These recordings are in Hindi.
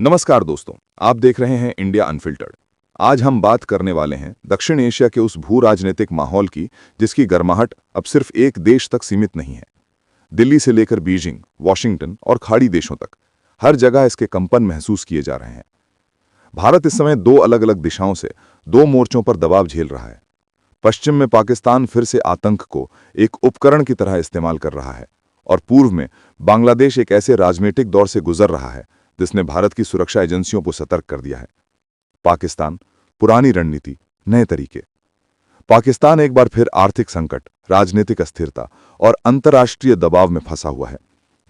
नमस्कार दोस्तों, आप देख रहे हैं इंडिया अनफिल्टर्ड। आज हम बात करने वाले हैं दक्षिण एशिया के उस भू राजनीतिक माहौल की जिसकी गर्माहट अब सिर्फ एक देश तक सीमित नहीं है। दिल्ली से लेकर बीजिंग, वॉशिंगटन और खाड़ी देशों तक हर जगह इसके कंपन महसूस किए जा रहे हैं। भारत इस समय दो अलग अलग दिशाओं से दो मोर्चों पर दबाव झेल रहा है। पश्चिम में पाकिस्तान फिर से आतंक को एक उपकरण की तरह इस्तेमाल कर रहा है और पूर्व में बांग्लादेश एक ऐसे राजनीतिक दौर से गुजर रहा है जिसने भारत की सुरक्षा एजेंसियों को सतर्क कर दिया है। पाकिस्तान, पुरानी रणनीति, नए तरीके। पाकिस्तान एक बार फिर आर्थिक संकट, राजनीतिक अस्थिरता और अंतर्राष्ट्रीय दबाव में फंसा हुआ है।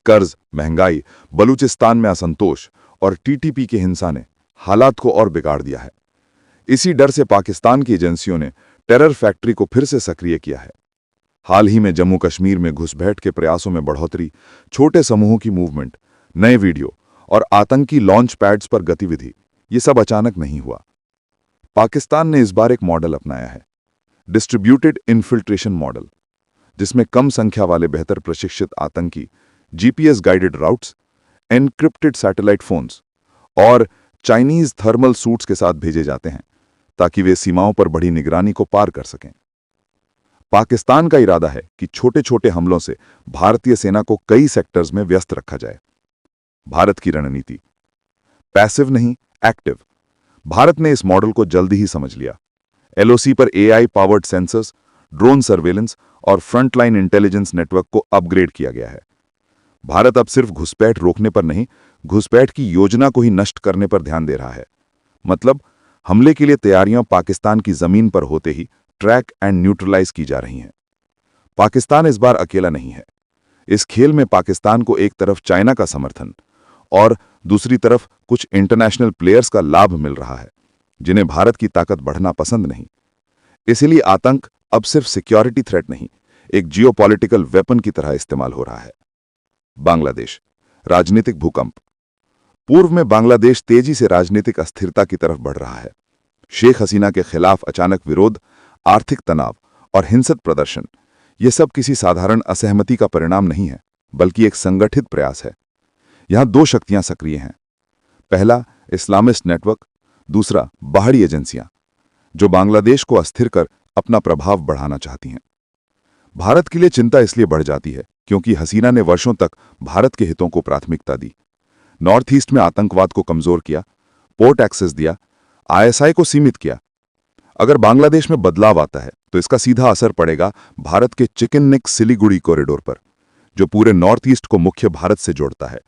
कर्ज, महंगाई, बलूचिस्तान में असंतोष और टीटीपी की हिंसा ने हालात को और बिगाड़ दिया है। इसी डर से पाकिस्तान की एजेंसियों ने टेरर फैक्ट्री को फिर से सक्रिय किया है। हाल ही में जम्मू कश्मीर में घुसपैठ के प्रयासों में बढ़ोतरी, छोटे समूहों की मूवमेंट, नए वीडियो और आतंकी लॉन्च पैड्स पर गतिविधि, ये सब अचानक नहीं हुआ। पाकिस्तान ने इस बार एक मॉडल अपनाया है, डिस्ट्रीब्यूटेड इन्फिल्ट्रेशन मॉडल, जिसमें कम संख्या वाले बेहतर प्रशिक्षित आतंकी GPS guided routes, encrypted satellite phones और चाइनीज थर्मल सूट्स के साथ भेजे जाते हैं ताकि वे सीमाओं पर बड़ी निगरानी को पार कर सकें। पाकिस्तान का इरादा है कि छोटे छोटे हमलों से भारतीय सेना को कई सेक्टर्स में व्यस्त रखा जाए। भारत की रणनीति पैसिव नहीं, एक्टिव। भारत ने इस मॉडल को जल्दी ही समझ लिया। एलओसी पर AI powered sensors, drone surveillance और फ्रंटलाइन इंटेलिजेंस नेटवर्क को अपग्रेड किया गया है। भारत अब सिर्फ घुसपैठ रोकने पर नहीं, घुसपैठ की योजना को ही नष्ट करने पर ध्यान दे रहा है। मतलब हमले के लिए तैयारियां पाकिस्तान की जमीन पर होते ही ट्रैक एंड न्यूट्रलाइज की जा रही हैं। पाकिस्तान इस बार अकेला नहीं है। इस खेल में पाकिस्तान को एक तरफ चाइना का समर्थन और दूसरी तरफ कुछ इंटरनेशनल प्लेयर्स का लाभ मिल रहा है, जिन्हें भारत की ताकत बढ़ना पसंद नहीं। इसलिए आतंक अब सिर्फ सिक्योरिटी थ्रेट नहीं, एक जियोपॉलिटिकल वेपन की तरह इस्तेमाल हो रहा है। बांग्लादेश, राजनीतिक भूकंप। पूर्व में बांग्लादेश तेजी से राजनीतिक अस्थिरता की तरफ बढ़ रहा है। शेख हसीना के खिलाफ अचानक विरोध, आर्थिक तनाव और हिंसक प्रदर्शन, ये सब किसी साधारण असहमति का परिणाम नहीं है, बल्कि एक संगठित प्रयास है। यहां दो शक्तियां सक्रिय हैं। पहला, इस्लामिस्ट नेटवर्क, दूसरा, बाहरी एजेंसियां, जो बांग्लादेश को अस्थिर कर अपना प्रभाव बढ़ाना चाहती हैं। भारत के लिए चिंता इसलिए बढ़ जाती है क्योंकि हसीना ने वर्षों तक भारत के हितों को प्राथमिकता दी। नॉर्थ ईस्ट में आतंकवाद को कमजोर किया, पोर्ट एक्सेस दिया, आईएसआई को सीमित किया। अगर बांग्लादेश में बदलाव आता है तो इसका सीधा असर पड़ेगा भारत के चिकन नेक सिलीगुड़ी कॉरिडोर पर, जो पूरे नॉर्थ ईस्ट को मुख्य भारत से जोड़ता है।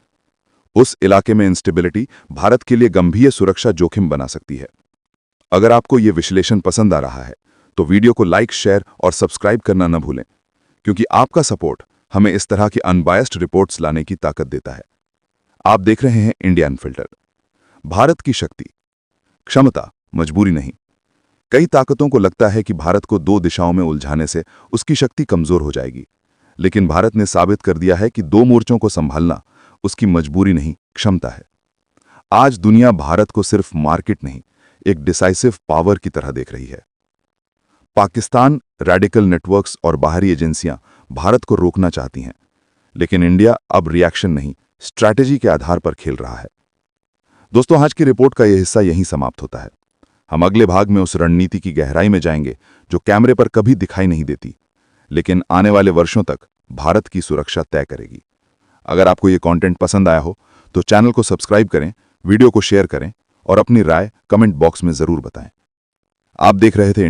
उस इलाके में इंस्टेबिलिटी भारत के लिए गंभीर सुरक्षा जोखिम बना सकती है। अगर आपको यह विश्लेषण पसंद आ रहा है तो वीडियो को लाइक, शेयर और सब्सक्राइब करना न भूलें, क्योंकि आपका सपोर्ट हमें इस तरह की अनबायस्ड रिपोर्ट्स लाने की ताकत देता है। आप देख रहे हैं इंडिया अनफिल्टर्ड। भारत की शक्ति, क्षमता, मजबूरी नहीं। कई ताकतों को लगता है कि भारत को दो दिशाओं में उलझाने से उसकी शक्ति कमजोर हो जाएगी, लेकिन भारत ने साबित कर दिया है कि दो मोर्चों को संभालना उसकी मजबूरी नहीं, क्षमता है। आज दुनिया भारत को सिर्फ मार्केट नहीं, एक डिसाइसिव पावर की तरह देख रही है। पाकिस्तान, रेडिकल नेटवर्क्स और बाहरी एजेंसियां भारत को रोकना चाहती हैं, लेकिन इंडिया अब रिएक्शन नहीं, स्ट्रैटेजी के आधार पर खेल रहा है। दोस्तों, आज की रिपोर्ट का यह हिस्सा यहीं समाप्त होता है। हम अगले भाग में उस रणनीति की गहराई में जाएंगे जो कैमरे पर कभी दिखाई नहीं देती, लेकिन आने वाले वर्षों तक भारत की सुरक्षा तय करेगी। अगर आपको ये कंटेंट पसंद आया हो तो चैनल को सब्सक्राइब करें, वीडियो को शेयर करें और अपनी राय कमेंट बॉक्स में जरूर बताएं। आप देख रहे थे